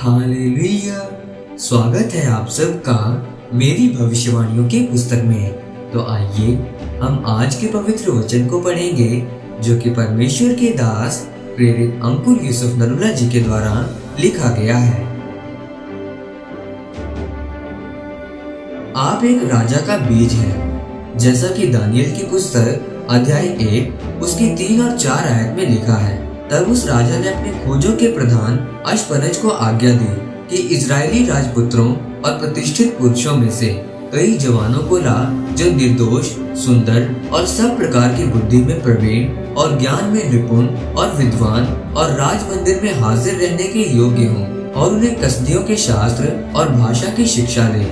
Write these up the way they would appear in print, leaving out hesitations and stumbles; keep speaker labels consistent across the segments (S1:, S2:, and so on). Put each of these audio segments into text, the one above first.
S1: Hallelujah. स्वागत है आप सबका मेरी भविष्यवाणियों की पुस्तक में। तो आइए हम आज के पवित्र वचन को पढ़ेंगे जो कि परमेश्वर के दास प्रेरित अंकुर यूसुफ नरूला जी के द्वारा लिखा गया है। आप एक राजा का बीज हैं, जैसा कि दानियल की पुस्तक अध्याय 1 उसकी 3 और 4 आयत में लिखा है। तब उस राजा ने अपने खोजों के प्रधान अश्पनज को आज्ञा दी कि इजरायली राजपुत्रों और प्रतिष्ठित पुरुषों में से कई जवानों को ला जो निर्दोष, सुंदर और सब प्रकार की बुद्धि में प्रवीण और ज्ञान में निपुण और विद्वान और राज मंदिर में हाजिर रहने के योग्य हों और उन्हें कसदियों के शास्त्र और भाषा की शिक्षा ले।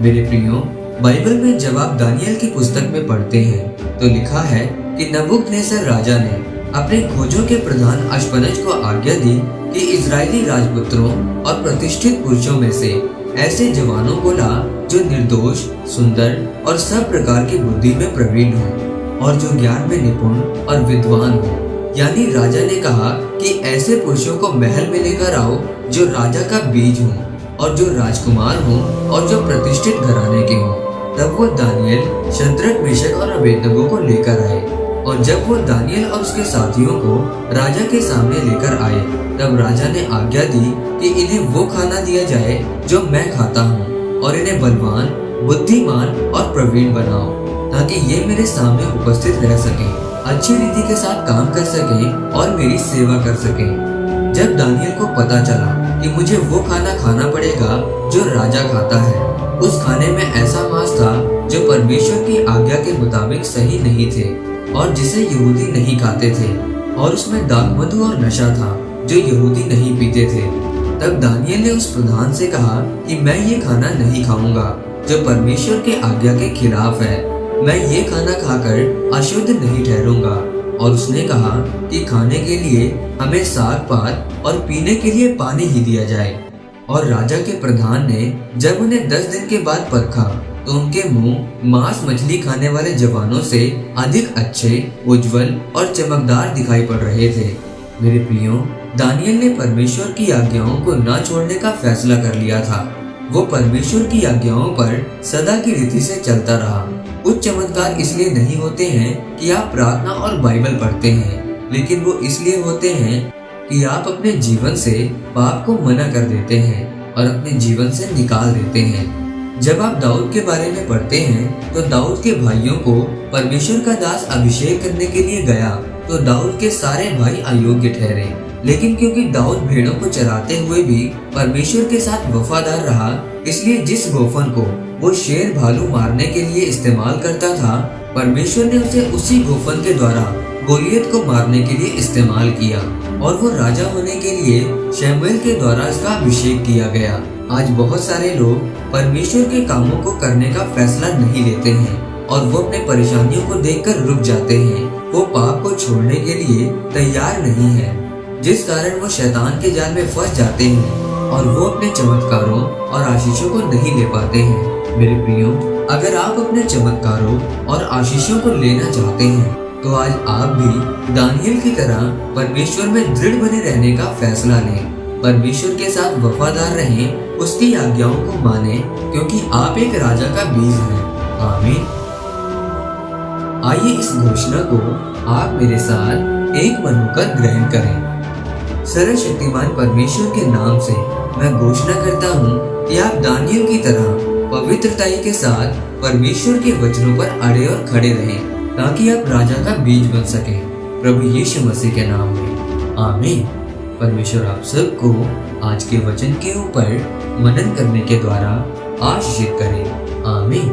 S1: मेरे प्रियो, बाइबल में जब आप दानियल की पुस्तक में पढ़ते हैं तो लिखा है कि नबूकदनेस्सर राजा ने अपने खोजों के प्रधान अश्पनज को आज्ञा दी कि इजरायली राजपुत्रों और प्रतिष्ठित पुरुषों में से ऐसे जवानों को ला जो निर्दोष, सुंदर और सब प्रकार की बुद्धि में प्रवीण हो और जो ज्ञान में निपुण और विद्वान हो। यानी राजा ने कहा कि ऐसे पुरुषों को महल में लेकर आओ जो राजा का बीज हो और जो राजकुमार हो और जो प्रतिष्ठित घराने के हो। तब वो दानियल, शद्रक, मेशक और अबेदनगो को लेकर आए। और जब वो दानियल और उसके साथियों को राजा के सामने लेकर आए तब राजा ने आज्ञा दी कि इन्हें वो खाना दिया जाए जो मैं खाता हूँ और इन्हें बलवान, बुद्धिमान और प्रवीण बनाओ ताकि ये मेरे सामने उपस्थित रह सकें, अच्छी रीति के साथ काम कर सकें और मेरी सेवा कर सकें। जब दानियल को पता चला कि मुझे वो खाना खाना पड़ेगा जो राजा खाता है, उस खाने में ऐसा मांस था जो परमेश्वर की आज्ञा के मुताबिक सही नहीं थे और जिसे यहूदी नहीं खाते थे, और उसमें दाखमधु और नशा था जो यहूदी नहीं पीते थे। तब दानियल ने उस प्रधान से कहा कि मैं ये खाना नहीं खाऊंगा जो परमेश्वर के आज्ञा के खिलाफ है। मैं ये खाना खाकर अशुद्ध नहीं ठहरूंगा। और उसने कहा कि खाने के लिए हमें साग पात और पीने के लिए पानी ही दिया जाए। और राजा के प्रधान ने जब उन्हें 10 दिन के बाद परखा तो उनके मुंह मांस मछली खाने वाले जवानों से अधिक अच्छे, उज्जवल और चमकदार दिखाई पड़ रहे थे। मेरे प्रियो, दानियल ने परमेश्वर की आज्ञाओं को न छोड़ने का फैसला कर लिया था। वो परमेश्वर की आज्ञाओं पर सदा की रीति से चलता रहा। कुछ चमत्कार इसलिए नहीं होते हैं कि आप प्रार्थना और बाइबल पढ़ते हैं, लेकिन वो इसलिए होते हैं कि आप अपने जीवन से पाप को मना कर देते हैं और अपने जीवन से निकाल देते हैं। जब आप दाऊद के बारे में पढ़ते हैं तो दाऊद के भाइयों को परमेश्वर का दास अभिषेक करने के लिए गया तो दाऊद के सारे भाई अयोग्य ठहरे। लेकिन क्योंकि दाऊद भेड़ों को चराते हुए भी परमेश्वर के साथ वफादार रहा, इसलिए जिस गोफन को वो शेर भालू मारने के लिए इस्तेमाल करता था, परमेश्वर ने उसे उसी गोफन के द्वारा गोलियत को मारने के लिए इस्तेमाल किया और वो राजा होने के लिए शमूएल के द्वारा इसका अभिषेक किया गया। आज बहुत सारे लोग परमेश्वर के कामों को करने का फैसला नहीं लेते हैं और वो अपने परेशानियों को देखकर रुक जाते हैं। वो पाप को छोड़ने के लिए तैयार नहीं है, जिस कारण वो शैतान के जाल में फंस जाते हैं और वो अपने चमत्कारों और आशीषों को नहीं ले पाते हैं। मेरे प्रियो, अगर आप अपने चमत्कारों और आशीषों को लेना चाहते हैं तो आज आप भी दानियल की तरह परमेश्वर में दृढ़ बने रहने का फैसला लें। परमेश्वर के साथ वफादार रहें, उसकी आज्ञाओं को मानें, क्योंकि आप एक राजा का बीज हैं। आमीन। आइए इस घोषणा को आप मेरे साथ एक मन होकर ग्रहण करें। सर्वशक्तिमान परमेश्वर के नाम से मैं घोषणा करता हूँ कि आप दानियल की तरह पवित्रता के साथ परमेश्वर के वचनों पर अड़े और खड़े रहें ताकि आप राजा का बीज बन सके, प्रभु यीशु मसीह के नाम में। आमीन। परमेश्वर आप सबको आज के वचन के ऊपर मनन करने के द्वारा आशीषित करे। आमीन।